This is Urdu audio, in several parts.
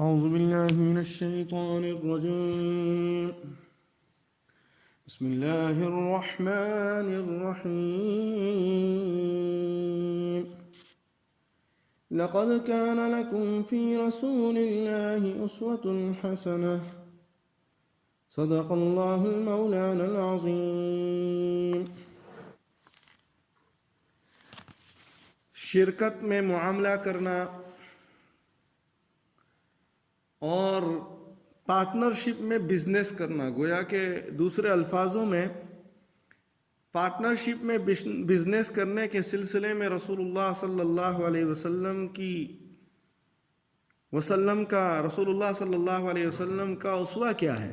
أعوذ بالله من الشيطان الرجيم. بسم الله الرحمن الرحيم. لقد كان لكم في رسول الله أسوة حسنة. صدق الله المولانا العظيم. شرکت میں معاملہ کرنا اور پارٹنرشپ میں بزنس کرنا، گویا کہ دوسرے الفاظوں میں پارٹنرشپ میں بزنس کرنے کے سلسلے میں رسول اللہ صلی اللہ علیہ وسلم کا اسوہ کیا ہے؟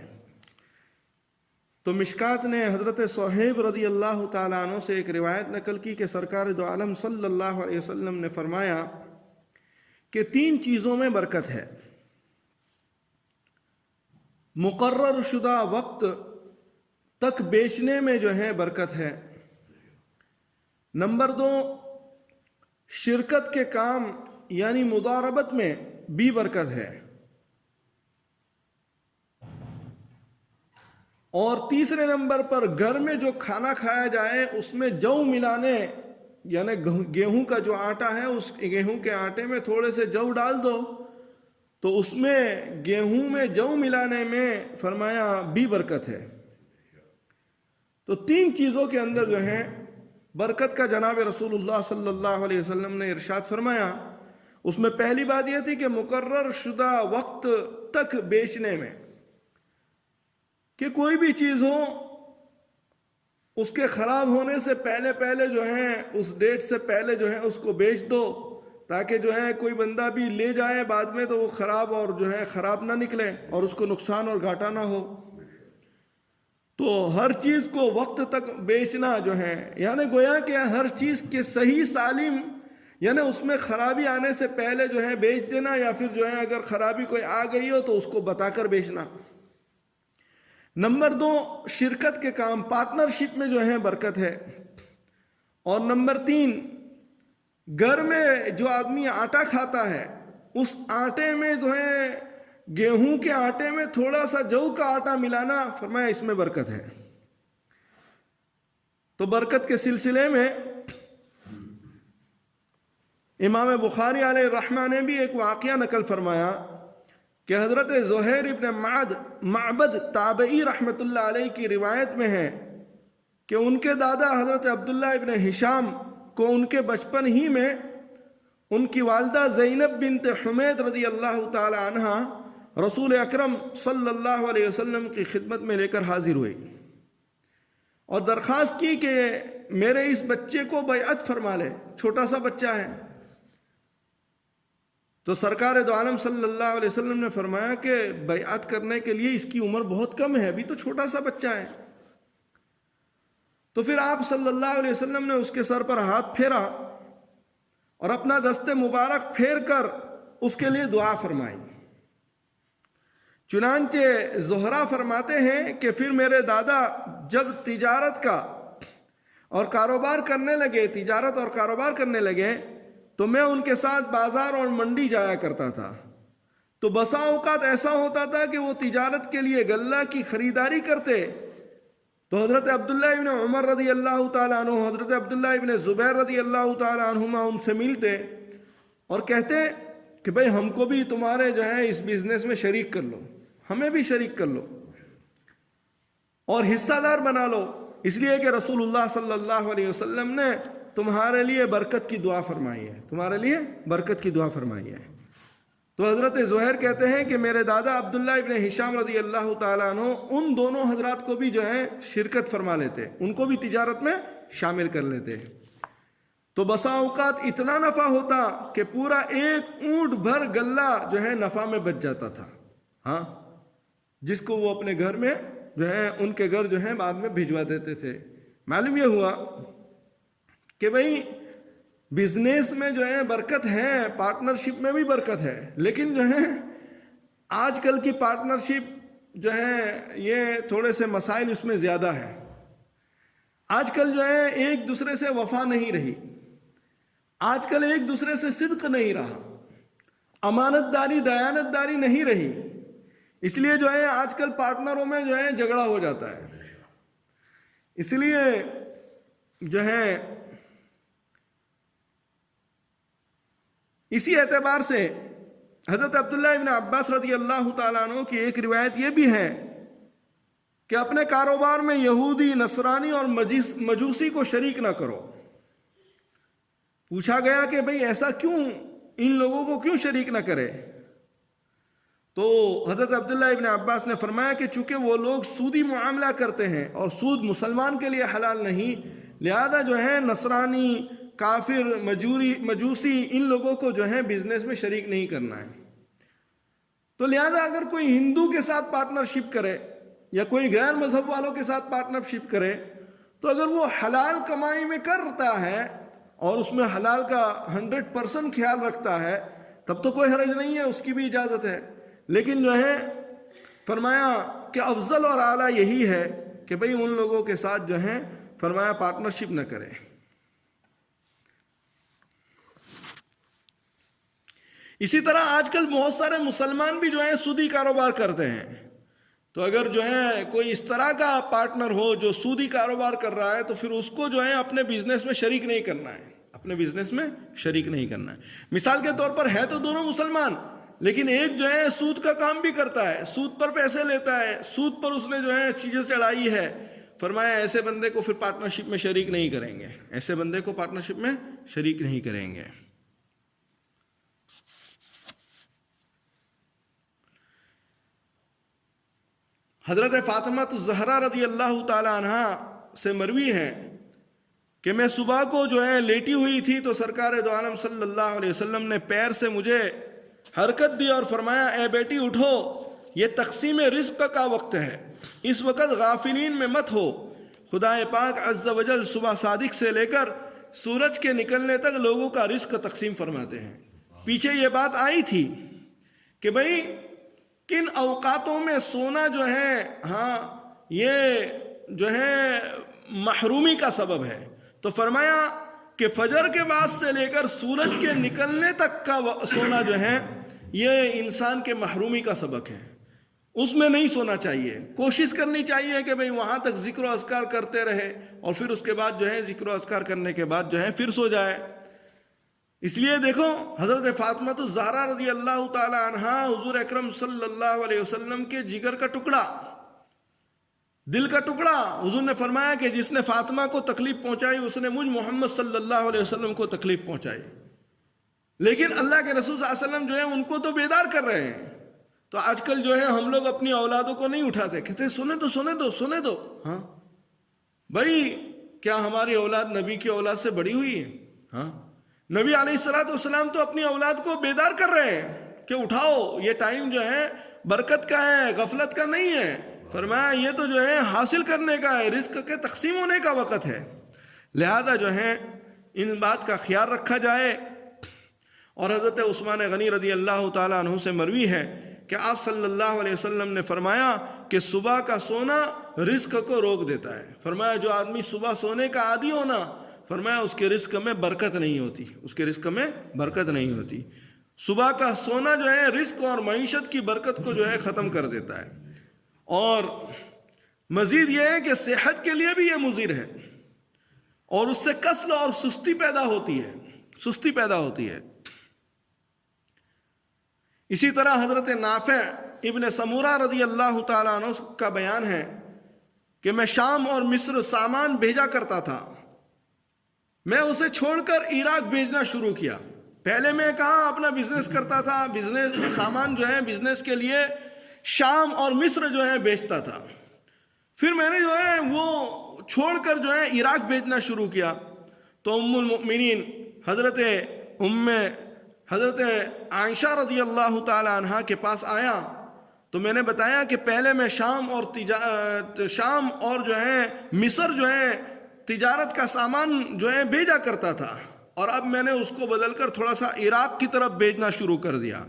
تو مشکات نے حضرت صہیب رضی اللہ تعالیٰ عنہ سے ایک روایت نقل کی کہ سرکار دو عالم صلی اللہ علیہ وسلم نے فرمایا کہ 3 چیزوں میں برکت ہے۔ مقرر شدہ وقت تک بیچنے میں جو ہے برکت ہے۔ نمبر 2، شرکت کے کام یعنی مضاربت میں بھی برکت ہے۔ اور تیسرے نمبر پر گھر میں جو کھانا کھایا جائے اس میں جو ملانے، یعنی گیہوں کا جو آٹا ہے اس گیہوں کے آٹے میں تھوڑے سے جو ڈال دو تو اس میں گیہوں میں جو ملانے میں فرمایا بھی برکت ہے۔ تو 3 چیزوں کے اندر جو ہے برکت کا جناب رسول اللہ صلی اللہ علیہ وسلم نے ارشاد فرمایا۔ اس میں پہلی بات یہ تھی کہ مقرر شدہ وقت تک بیچنے میں، کہ کوئی بھی چیز ہو اس کے خراب ہونے سے پہلے جو ہے اس ڈیٹ سے پہلے جو ہے اس کو بیچ دو، تاکہ جو ہے کوئی بندہ بھی لے جائے بعد میں تو وہ خراب اور جو ہے خراب نہ نکلے اور اس کو نقصان اور گھاٹا نہ ہو۔ تو ہر چیز کو وقت تک بیچنا جو ہے، یعنی گویا کہ ہر چیز کے صحیح سالم، یعنی اس میں خرابی آنے سے پہلے جو ہے بیچ دینا، یا پھر جو ہے اگر خرابی کوئی آ گئی ہو تو اس کو بتا کر بیچنا۔ نمبر 2، شرکت کے کام پارٹنرشپ میں جو ہے برکت ہے۔ اور نمبر 3، گھر میں جو آدمی آٹا کھاتا ہے اس آٹے میں جو ہے گیہوں کے آٹے میں تھوڑا سا جو کا آٹا ملانا، فرمایا اس میں برکت ہے۔ تو برکت کے سلسلے میں امام بخاری علیہ الرحمہ نے بھی ایک واقعہ نقل فرمایا کہ حضرت زہیر ابن معبد تابعی رحمت اللہ علیہ کی روایت میں ہے کہ ان کے دادا حضرت عبداللہ ابن ہشام کو ان کے بچپن ہی میں ان کی والدہ زینب بنت حمید رضی اللہ تعالی عنہ رسول اکرم صلی اللہ علیہ وسلم کی خدمت میں لے کر حاضر ہوئی اور درخواست کی کہ میرے اس بچے کو بیعت فرما لے، چھوٹا سا بچہ ہے۔ تو سرکار دو عالم صلی اللہ علیہ وسلم نے فرمایا کہ بیعت کرنے کے لیے اس کی عمر بہت کم ہے، ابھی تو چھوٹا سا بچہ ہے۔ تو پھر آپ صلی اللہ علیہ وسلم نے اس کے سر پر ہاتھ پھیرا اور اپنا دست مبارک پھیر کر اس کے لیے دعا فرمائی۔ چنانچہ زہرا فرماتے ہیں کہ پھر میرے دادا جب تجارت اور کاروبار کرنے لگے تو میں ان کے ساتھ بازار اور منڈی جایا کرتا تھا۔ تو بسا اوقات ایسا ہوتا تھا کہ وہ تجارت کے لیے غلہ کی خریداری کرتے تو حضرت عبداللہ ابن عمر رضی اللہ تعالیٰ عنہ، حضرت عبداللہ ابن زبیر رضی اللہ تعالیٰ عنہما ان سے ملتے اور کہتے کہ بھئی ہم کو بھی تمہارے جو ہے اس بزنس میں شریک کر لو، ہمیں بھی شریک کر لو اور حصہ دار بنا لو، اس لیے کہ رسول اللہ صلی اللہ علیہ وسلم نے تمہارے لیے برکت کی دعا فرمائی ہے۔ تو حضرت زہیر کہتے ہیں کہ میرے دادا عبداللہ ابن ہشام رضی اللہ تعالیٰ عنہ ان دونوں حضرات کو بھی جو ہے شرکت فرما لیتے، ان کو بھی تجارت میں شامل کر لیتے۔ تو بسا اوقات اتنا نفع ہوتا کہ پورا 1 اونٹ بھر غلہ جو ہے نفع میں بچ جاتا تھا، ہاں، جس کو وہ اپنے گھر میں جو ہے ان کے گھر جو ہے بعد میں بھجوا دیتے تھے۔ معلوم یہ ہوا کہ بھئی بزنس میں جو ہے برکت ہے، پارٹنرشپ میں بھی برکت ہے، لیکن جو ہے آج کل کی پارٹنرشپ جو ہے یہ تھوڑے سے مسائل اس میں زیادہ ہے۔ آج کل جو ہے ایک دوسرے سے وفا نہیں رہی، آج کل ایک دوسرے سے صدق نہیں رہا، امانت داری دیانت داری نہیں رہی. اس لیے جو ہے آج کل پارٹنروں میں جو ہے جھگڑا ہو جاتا ہے. اس لیے جو ہے اسی اعتبار سے حضرت عبداللہ ابن عباس رضی اللہ تعالیٰ عنہ کی ایک روایت یہ بھی ہے کہ اپنے کاروبار میں یہودی، نصرانی اور مجوسی کو شریک نہ کرو. پوچھا گیا کہ بھئی ایسا کیوں، ان لوگوں کو کیوں شریک نہ کرے؟ تو حضرت عبداللہ ابن عباس نے فرمایا کہ چونکہ وہ لوگ سودی معاملہ کرتے ہیں اور سود مسلمان کے لیے حلال نہیں، لہذا جو ہے نصرانی، کافر، مجوسی ان لوگوں کو جو ہے بزنس میں شریک نہیں کرنا ہے. تو لہذا اگر کوئی ہندو کے ساتھ پارٹنرشپ کرے یا کوئی غیر مذہب والوں کے ساتھ پارٹنرشپ کرے تو اگر وہ حلال کمائی میں کرتا ہے اور اس میں حلال کا 100% خیال رکھتا ہے تب تو کوئی حرج نہیں ہے، اس کی بھی اجازت ہے. لیکن جو ہے فرمایا کہ افضل اور اعلیٰ یہی ہے کہ بھئی ان لوگوں کے ساتھ جو ہے فرمایا پارٹنرشپ نہ کرے. اسی طرح آج کل بہت سارے مسلمان بھی جو ہے سودی کاروبار کرتے ہیں. تو اگر جو ہے کوئی اس طرح کا پارٹنر ہو جو سودی کاروبار کر رہا ہے تو پھر اس کو جو ہے اپنے بزنس میں شریک نہیں کرنا ہے، اپنے بزنس میں شریک نہیں کرنا ہے. مثال کے طور پر ہے تو دونوں مسلمان، لیکن ایک جو ہے سود کا کام بھی کرتا ہے، سود پر پیسے لیتا ہے، سود پر اس نے جو ہے چیزیں چڑھائی ہے. فرمایا ایسے بندے کو پھر پارٹنرشپ میں شریک نہیں کریں گے، ایسے بندے کو پارٹنرشپ میں شریک نہیں کریں گے. حضرت فاطمہ الزہرا رضی اللہ تعالی عنہ سے مروی ہے کہ میں صبح کو جو ہے لیٹی ہوئی تھی تو سرکار دو عالم صلی اللہ علیہ وسلم نے پیر سے مجھے حرکت دی اور فرمایا اے بیٹی اٹھو، یہ تقسیم رزق کا وقت ہے، اس وقت غافلین میں مت ہو. خدا پاک عز و جل صبح صادق سے لے کر سورج کے نکلنے تک لوگوں کا رزق تقسیم فرماتے ہیں. پیچھے یہ بات آئی تھی کہ بھئی کن اوقاتوں میں سونا جو ہے یہ جو ہے محرومی کا سبب ہے. تو فرمایا کہ فجر کے بعد سے لے کر سورج کے نکلنے تک کا سونا جو ہے یہ انسان کے محرومی کا سبب ہے، اس میں نہیں سونا چاہیے. کوشش کرنی چاہیے کہ بھئی وہاں تک ذکر و اذکار کرتے رہے اور پھر اس کے بعد جو ہے ذکر و اذکار کرنے کے بعد جو ہے پھر سو جائے. اس لیے دیکھو حضرت فاطمہ الزہرا رضی اللہ تعالی عنہا حضور اکرم صلی اللہ علیہ وسلم کے جگر کا ٹکڑا، دل کا ٹکڑا. حضور نے فرمایا کہ جس نے فاطمہ کو تکلیف پہنچائی اس نے مجھ محمد صلی اللہ علیہ وسلم کو تکلیف پہنچائی. لیکن اللہ کے رسول صلی اللہ علیہ وسلم جو ہے ان کو تو بیدار کر رہے ہیں. تو آج کل جو ہے ہم لوگ اپنی اولادوں کو نہیں اٹھاتے، کہتے ہیں سنے دو. ہاں بھائی کیا ہماری اولاد نبی کی اولاد سے بڑی ہوئی ہے؟ ہاں نبی علیہ الصلوۃ والسلام تو اپنی اولاد کو بیدار کر رہے ہیں کہ اٹھاؤ، یہ ٹائم جو ہے برکت کا ہے، غفلت کا نہیں ہے. فرمایا یہ تو جو ہے حاصل کرنے کا ہے، رزق کے تقسیم ہونے کا وقت ہے. لہذا جو ہے ان بات کا خیال رکھا جائے. اور حضرت عثمان غنی رضی اللہ تعالیٰ عنہ سے مروی ہے کہ آپ صلی اللہ علیہ وسلم نے فرمایا کہ صبح کا سونا رزق کو روک دیتا ہے. فرمایا جو آدمی صبح سونے کا عادی ہونا، فرمایا اس کے رزق میں برکت نہیں ہوتی، اس کے رزق میں برکت نہیں ہوتی. صبح کا سونا جو ہے رزق اور معیشت کی برکت کو جو ہے ختم کر دیتا ہے. اور مزید یہ ہے کہ صحت کے لیے بھی یہ مضر ہے اور اس سے کسل اور سستی پیدا ہوتی ہے. اسی طرح حضرت نافع ابن سمورہ رضی اللہ تعالیٰ عنہ کا بیان ہے کہ میں شام اور مصر سامان بھیجا کرتا تھا، میں اسے چھوڑ کر عراق بھیجنا شروع کیا. پہلے میں کہاں اپنا بزنس کرتا تھا، بزنس سامان جو ہے بزنس کے لیے شام اور مصر جو ہے بیچتا تھا. پھر میں نے جو ہے وہ چھوڑ کر جو ہے عراق بھیجنا شروع کیا. تو ام المؤمنین حضرت عائشہ رضی اللہ تعالی عنہا کے پاس آیا تو میں نے بتایا کہ پہلے میں شام اور جو ہے مصر جو ہے تجارت کا سامان جو ہے بھیجا کرتا تھا اور اب میں نے اس کو بدل کر تھوڑا سا عراق کی طرف بھیجنا شروع کر دیا.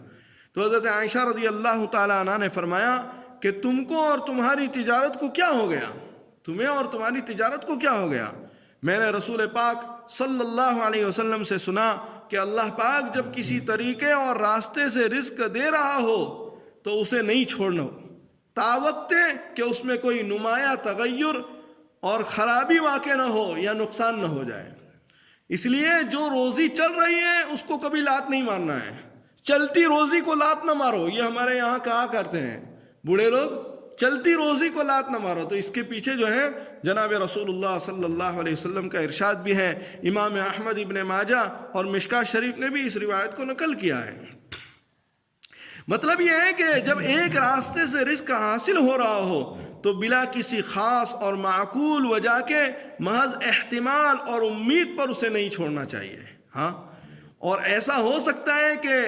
تو حضرت عائشہ رضی اللہ تعالی عنہ نے فرمایا کہ تم کو اور تمہاری تجارت کو کیا ہو گیا، تمہیں اور تمہاری تجارت کو کیا ہو گیا. میں نے رسول پاک صلی اللہ علیہ وسلم سے سنا کہ اللہ پاک جب کسی طریقے اور راستے سے رزق دے رہا ہو تو اسے نہیں چھوڑنا ہو تاوقت کہ اس میں کوئی نمایاں تغیر اور خرابی واقع نہ ہو یا نقصان نہ ہو جائے. اس لیے جو روزی چل رہی ہے اس کو کبھی لات نہیں مارنا ہے. چلتی روزی کو لات نہ مارو، یہ ہمارے یہاں کہا کرتے ہیں بوڑھے لوگ، چلتی روزی کو لات نہ مارو. تو اس کے پیچھے جو ہے جناب رسول اللہ صلی اللہ علیہ وسلم کا ارشاد بھی ہے. امام احمد ابن ماجہ اور مشکاۃ شریف نے بھی اس روایت کو نقل کیا ہے. مطلب یہ ہے کہ جب ایک راستے سے رزق حاصل ہو رہا ہو تو بلا کسی خاص اور معقول وجہ کے محض احتمال اور امید پر اسے نہیں چھوڑنا چاہیے. ہاں، اور ایسا ہو سکتا ہے کہ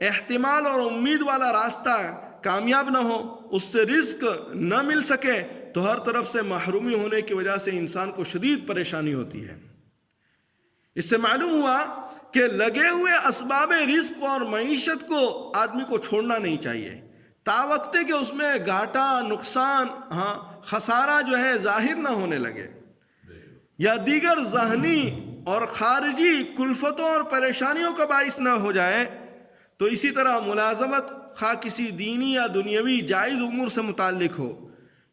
احتمال اور امید والا راستہ کامیاب نہ ہو، اس سے رزق نہ مل سکے تو ہر طرف سے محرومی ہونے کی وجہ سے انسان کو شدید پریشانی ہوتی ہے. اس سے معلوم ہوا کہ لگے ہوئے اسباب رزق اور معیشت کو آدمی کو چھوڑنا نہیں چاہیے تاوقت کہ اس میں گھاٹا، نقصان، خسارہ جو ہے ظاہر نہ ہونے لگے یا دیگر ذہنی اور خارجی کلفتوں اور پریشانیوں کا باعث نہ ہو جائے. تو اسی طرح ملازمت خواہ کسی دینی یا دنیاوی جائز امور سے متعلق ہو،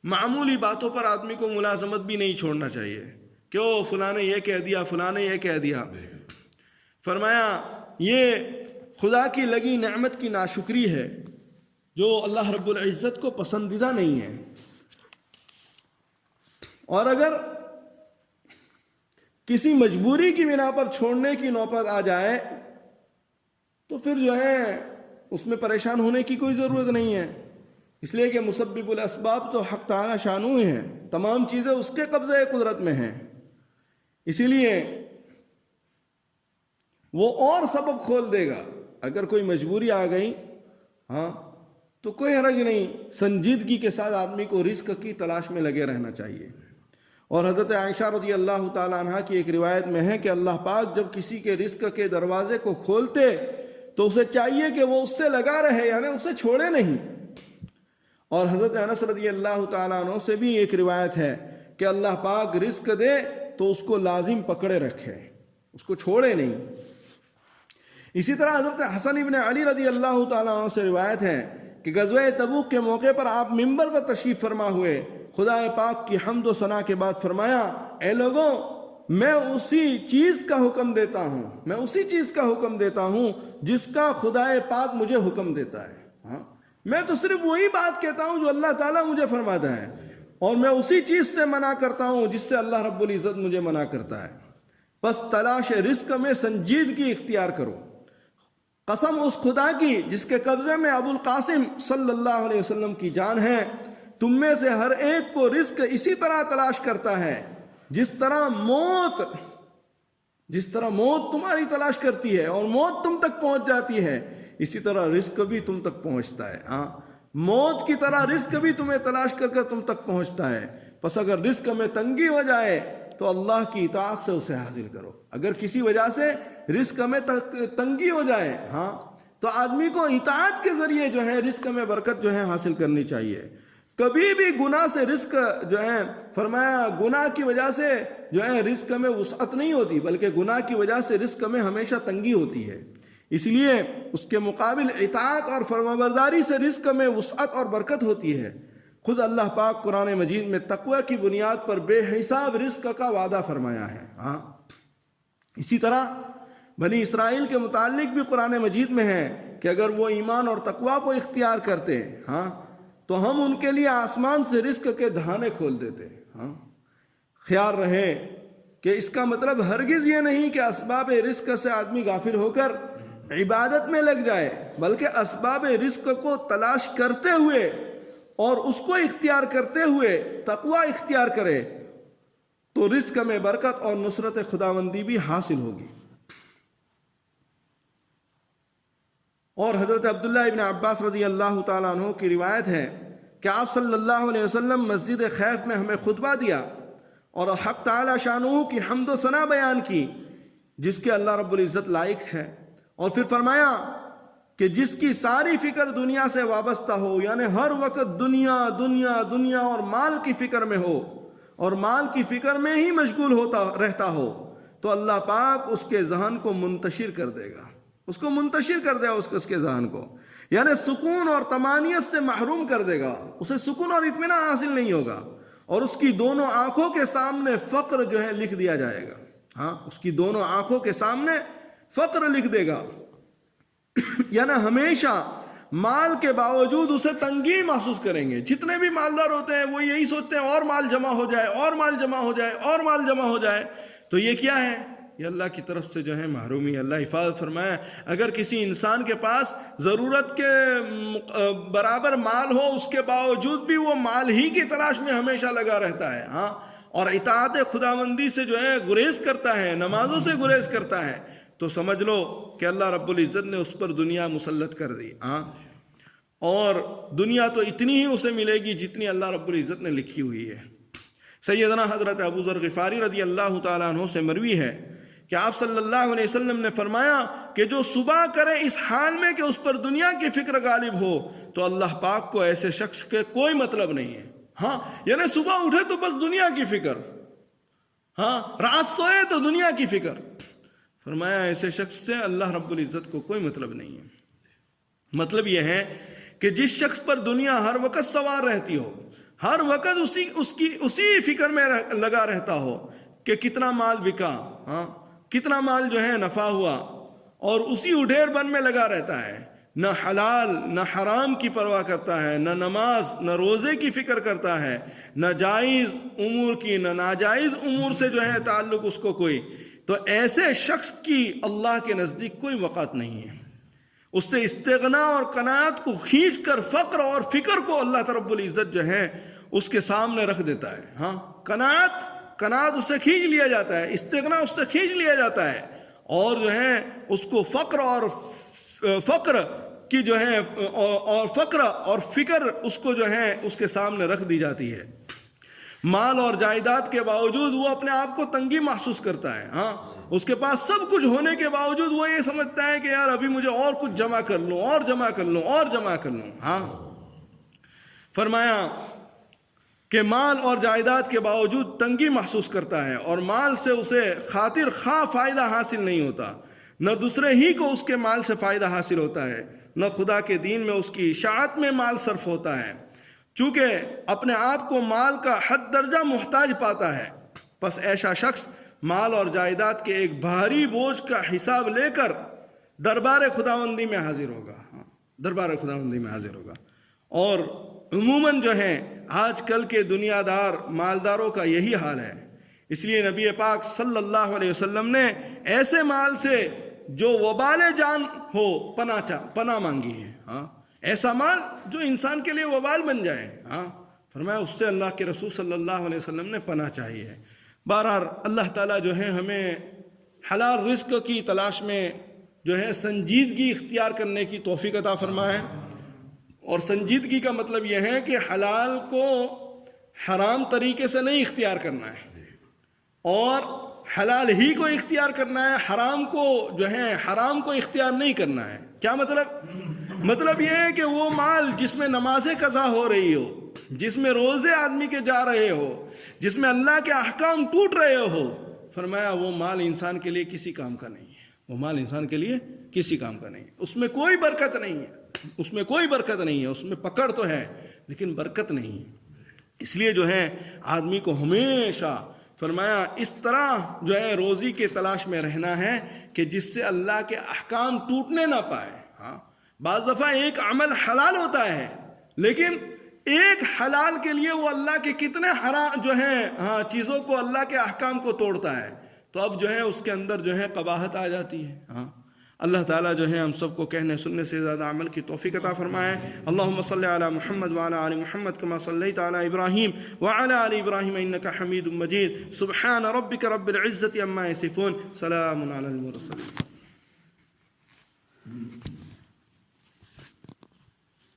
معمولی باتوں پر آدمی کو ملازمت بھی نہیں چھوڑنا چاہیے کہ وہ فلاں نے یہ کہہ دیا، فلاں نے یہ کہہ دیا. فرمایا یہ خدا کی لگی نعمت کی ناشکری ہے جو اللہ رب العزت کو پسندیدہ نہیں ہے. اور اگر کسی مجبوری کی بنا پر چھوڑنے کی نوبت آ جائے تو پھر جو ہے اس میں پریشان ہونے کی کوئی ضرورت نہیں ہے، اس لیے کہ مسبب الاسباب تو حق تعالی شانو ہیں، تمام چیزیں اس کے قبضے قدرت میں ہیں. اسی لیے وہ اور سبب کھول دے گا. اگر کوئی مجبوری آ گئی تو کوئی حرج نہیں، سنجیدگی کے ساتھ آدمی کو رزق کی تلاش میں لگے رہنا چاہیے. اور حضرت عائشہ رضی اللہ تعالی عنہ کی ایک روایت میں ہے کہ اللہ پاک جب کسی کے رزق کے دروازے کو کھولتے تو اسے چاہیے کہ وہ اس سے لگا رہے، یعنی اسے چھوڑے نہیں. اور حضرت انس رضی اللہ تعالیٰ عنہ سے بھی ایک روایت ہے کہ اللہ پاک رزق دے تو اس کو لازم پکڑے رکھے، اس کو چھوڑے نہیں. اسی طرح حضرت حسن ابن علی رضی اللہ تعالیٰ عنہ سے روایت ہے کہ غزوہ تبوک کے موقع پر آپ منبر پر تشریف فرما ہوئے خدا پاک کی حمد و ثنا کے بعد فرمایا، اے لوگوں، میں اسی چیز کا حکم دیتا ہوں، میں اسی چیز کا حکم دیتا ہوں جس کا خدا پاک مجھے حکم دیتا ہے. میں تو صرف وہی بات کہتا ہوں جو اللہ تعالیٰ مجھے فرماتا ہے، اور میں اسی چیز سے منع کرتا ہوں جس سے اللہ رب العزت مجھے منع کرتا ہے. بس تلاش رزق میں سنجیدگی اختیار کرو. قسم اس خدا کی جس کے قبضے میں ابو القاسم صلی اللہ علیہ وسلم کی جان ہے، تم میں سے ہر ایک کو رزق اسی طرح تلاش کرتا ہے جس طرح موت تمہاری تلاش کرتی ہے اور موت تم تک پہنچ جاتی ہے، اسی طرح رزق بھی تم تک پہنچتا ہے. موت کی طرح رزق بھی تمہیں تلاش کر کر تم تک پہنچتا ہے. پس اگر رزق میں تنگی ہو جائے تو اللہ کی اطاعت سے اسے حاصل کرو. اگر کسی وجہ سے رزق میں تنگی ہو جائے تو آدمی کو اطاعت کے ذریعے جو ہے رزق میں برکت جو ہے حاصل کرنی چاہیے. کبھی بھی گناہ سے رزق جو ہے، فرمایا گناہ کی وجہ سے جو ہے رزق میں وسعت نہیں ہوتی، بلکہ گناہ کی وجہ سے رزق میں ہمیشہ تنگی ہوتی ہے. اس لیے اس کے مقابل اطاعت اور فرمانبرداری سے رزق میں وسعت اور برکت ہوتی ہے. خود اللہ پاک قرآن مجید میں تقوی کی بنیاد پر بے حساب رزق کا وعدہ فرمایا ہے. اسی طرح بنی اسرائیل کے متعلق بھی قرآن مجید میں ہے کہ اگر وہ ایمان اور تقوی کو اختیار کرتے تو ہم ان کے لیے آسمان سے رزق کے دہانے کھول دیتے. خیال رہے کہ اس کا مطلب ہرگز یہ نہیں کہ اسباب رزق سے آدمی غافل ہو کر عبادت میں لگ جائے، بلکہ اسباب رزق کو تلاش کرتے ہوئے اور اس کو اختیار کرتے ہوئے تقوی اختیار کرے تو رزق میں برکت اور نصرت خداوندی بھی حاصل ہوگی. اور حضرت عبداللہ ابن عباس رضی اللہ تعالیٰ عنہ کی روایت ہے کہ آپ صلی اللہ علیہ وسلم مسجد خیف میں ہمیں خطبہ دیا اور حق تعالی شانہ کی حمد و ثنا بیان کی جس کے اللہ رب العزت لائق ہے، اور پھر فرمایا کہ جس کی ساری فکر دنیا سے وابستہ ہو، یعنی ہر وقت دنیا دنیا دنیا اور مال کی فکر میں ہو اور مال کی فکر میں ہی مشغول ہوتا رہتا ہو، تو اللہ پاک اس کے ذہن کو منتشر کر دے گا، اس کو منتشر کر دے گا، اس کے ذہن کو، یعنی سکون اور طمانینت سے محروم کر دے گا، اسے سکون اور اطمینان حاصل نہیں ہوگا، اور اس کی دونوں آنکھوں کے سامنے فقر جو ہے لکھ دیا جائے گا. ہاں، اس کی دونوں آنکھوں کے سامنے فقر لکھ دے گا. یعنی ہمیشہ مال کے باوجود اسے تنگی محسوس کریں گے. جتنے بھی مالدار ہوتے ہیں وہ یہی سوچتے ہیں اور مال جمع ہو جائے، اور مال جمع ہو جائے، اور مال جمع ہو جائے. تو یہ کیا ہے؟ یہ اللہ کی طرف سے جو ہے محرومی. اللہ حفاظت فرمایا، اگر کسی انسان کے پاس ضرورت کے برابر مال ہو، اس کے باوجود بھی وہ مال ہی کی تلاش میں ہمیشہ لگا رہتا ہے، ہاں، اور اطاعت خداوندی سے جو ہے گریز کرتا ہے، نمازوں سے گریز کرتا ہے، تو سمجھ لو کہ اللہ رب العزت نے اس پر دنیا مسلط کر دی. ہاں، اور دنیا تو اتنی ہی اسے ملے گی جتنی اللہ رب العزت نے لکھی ہوئی ہے. سیدنا حضرت ابو ذر غفاری رضی اللہ تعالیٰ عنہ سے مروی ہے کہ آپ صلی اللہ علیہ وسلم نے فرمایا کہ جو صبح کرے اس حال میں کہ اس پر دنیا کی فکر غالب ہو، تو اللہ پاک کو ایسے شخص کے کوئی مطلب نہیں ہے. ہاں، یعنی صبح اٹھے تو بس دنیا کی فکر، ہاں، رات سوئے تو دنیا کی فکر. فرمایا ایسے شخص سے اللہ رب العزت کو کوئی مطلب نہیں ہے. مطلب یہ ہے کہ جس شخص پر دنیا ہر وقت سوار رہتی ہو، ہر وقت اسی فکر میں لگا رہتا ہو کہ کتنا مال بکا، ہاں، کتنا مال جو ہے نفع ہوا، اور اسی اڈھیر بن میں لگا رہتا ہے، نہ حلال نہ حرام کی پرواہ کرتا ہے، نہ نماز نہ روزے کی فکر کرتا ہے، نہ جائز امور کی نہ ناجائز امور سے جو ہے تعلق اس کو کوئی، تو ایسے شخص کی اللہ کے نزدیک کوئی وقعت نہیں ہے. اس سے استغنا اور قناعت کو کھینچ کر فقر اور فکر کو اللہ رب العزت جو ہے اس کے سامنے رکھ دیتا ہے. ہاں، قناعت اس سے کھینچ لیا جاتا ہے، استغنا اس سے کھینچ لیا جاتا ہے، اور جو ہے اس کو فقر کی جو ہے اور فقر اور فکر اس کو جو ہے اس کے سامنے رکھ دی جاتی ہے. مال اور جائیداد کے باوجود وہ اپنے آپ کو تنگی محسوس کرتا ہے. ہاں، اس کے پاس سب کچھ ہونے کے باوجود وہ یہ سمجھتا ہے کہ یار ابھی مجھے اور کچھ جمع کر لوں، اور جمع کر لوں، اور جمع کر لوں. ہاں، فرمایا کہ مال اور جائیداد کے باوجود تنگی محسوس کرتا ہے، اور مال سے اسے خاطر خواہ فائدہ حاصل نہیں ہوتا. نہ دوسرے ہی کو اس کے مال سے فائدہ حاصل ہوتا ہے، نہ خدا کے دین میں اس کی اشاعت میں مال صرف ہوتا ہے، چونکہ اپنے آپ کو مال کا حد درجہ محتاج پاتا ہے. پس ایسا شخص مال اور جائیداد کے ایک بھاری بوجھ کا حساب لے کر دربار خداوندی میں حاضر ہوگا. دربار خداوندی میں حاضر ہوگا. اور عموماً جو ہے آج کل کے دنیا دار مالداروں کا یہی حال ہے. اس لیے نبی پاک صلی اللہ علیہ وسلم نے ایسے مال سے جو وبال جان ہو پناہ مانگی ہے. ہاں، ایسا مال جو انسان کے لیے وبال بن جائے. ہاں، فرمایا اس سے اللہ کے رسول صلی اللہ علیہ وسلم نے پناہ چاہیے. بہرحال اللہ تعالیٰ جو ہے ہمیں حلال رزق کی تلاش میں جو ہے سنجیدگی اختیار کرنے کی توفیق عطا فرمائے. اور سنجیدگی کا مطلب یہ ہے کہ حلال کو حرام طریقے سے نہیں اختیار کرنا ہے، اور حلال ہی کو اختیار کرنا ہے، حرام کو جو ہے حرام کو اختیار نہیں کرنا ہے. کیا مطلب یہ ہے کہ وہ مال جس میں نمازیں قضا ہو رہی ہو، جس میں روزے آدمی کے جا رہے ہو، جس میں اللہ کے احکام ٹوٹ رہے ہو، فرمایا وہ مال انسان کے لیے کسی کام کا نہیں ہے. وہ مال انسان کے لیے کسی کام کا نہیں ہے. اس میں کوئی برکت نہیں ہے، اس میں کوئی برکت نہیں ہے. اس میں پکڑ تو ہے لیکن برکت نہیں ہے. اس لیے جو ہے آدمی کو ہمیشہ فرمایا اس طرح جو ہے روزی کے تلاش میں رہنا ہے کہ جس سے اللہ کے احکام ٹوٹنے نہ پائے. ہاں، بعض دفعہ ایک عمل حلال ہوتا ہے، لیکن ایک حلال کے لیے وہ اللہ کے کتنے حرام جو ہیں چیزوں کو، اللہ کے احکام کو توڑتا ہے، تو اب جو ہے اس کے اندر جو ہے قباحت آ جاتی ہے. ہاں، اللہ تعالیٰ جو ہے ہم سب کو کہنے سننے سے زیادہ عمل کی توفیق عطا فرمائے. اللہم صلی علی محمد وعلی آل محمد کما صلیت علی ابراہیم وعلی آل ابراہیم انک حمید مجید. سبحان ربک رب العزت عما یصفون، سلام علی المرسلین.